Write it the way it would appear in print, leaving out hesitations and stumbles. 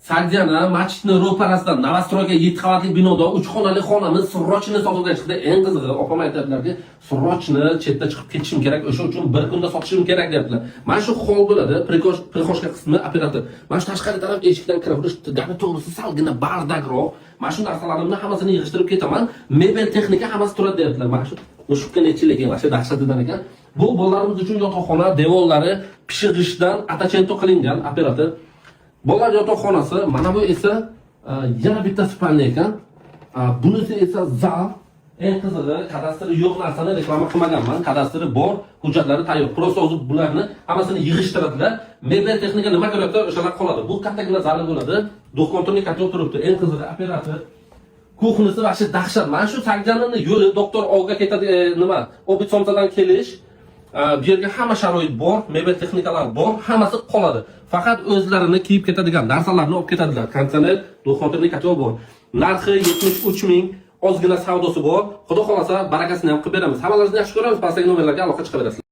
Sadyana masjidni ro'parasidan Novostroyga 7 qavatli binoda 3 xonali xonamiz sirrochni sotuvga chiqdi. Eng qizig'i, opam aytadilarki, sirrochni chetda chiqib ketishim kerak, o'sha uchun bir kunda sotishim kerak deyaptilar. Mana shu hol bo'ladi, prikoshka qismi operator. Mana shu tashqari taraf eshikdan kirib turish, gapni to'g'risi salgina bardakroq. Mana shu narsalarimni hammasini yig'ishtirib ketaman. Mebel texnika hammasi turadi deyaptilar. Mana shu mushukka nechilik emas, dahshatidan ekan. Bu bolalarimiz uchun yotoqxona devorlari pishig'ishdan atachento qilingan operator. Bolalar yotoqxonasi, mana bu esa yana bitta spalni ekan. Bunisi esa zal. Eng qizig'i, kadastri yo'q narsani reklama qilmaganman. Kadastri bor, hujjatlari tayyor. Prosta o'zi bularni hammasini yig'ishtiradilar. Mebel texnika nima kerakda o'shalar qoladi. Bu kattagina zali bo'ladi. Do'kontorning katta turibdi. Eng qizig'i, operator kuxnisi vaqti dahshat. Mana shu Sagjanini yo'li doktor Ovga ketadi, nima? Obitsomsadan kelish. Bu yerga hamma sharoit bor, mebel texnikalar bor, hammasi qoladi. Faqat o'zlarini kiyib ketadigan narsalarni olib ketadilar. Konditsioner, do'kontorning kachovi bor. Narxi 73 ming, ozgina savdosi bor. Xudo xolasa barakasini ham qilib beramiz. Hammalaringizni yaxshi ko'ramiz. Pastdagi nomerlarga aloqa chiqaverasizlar.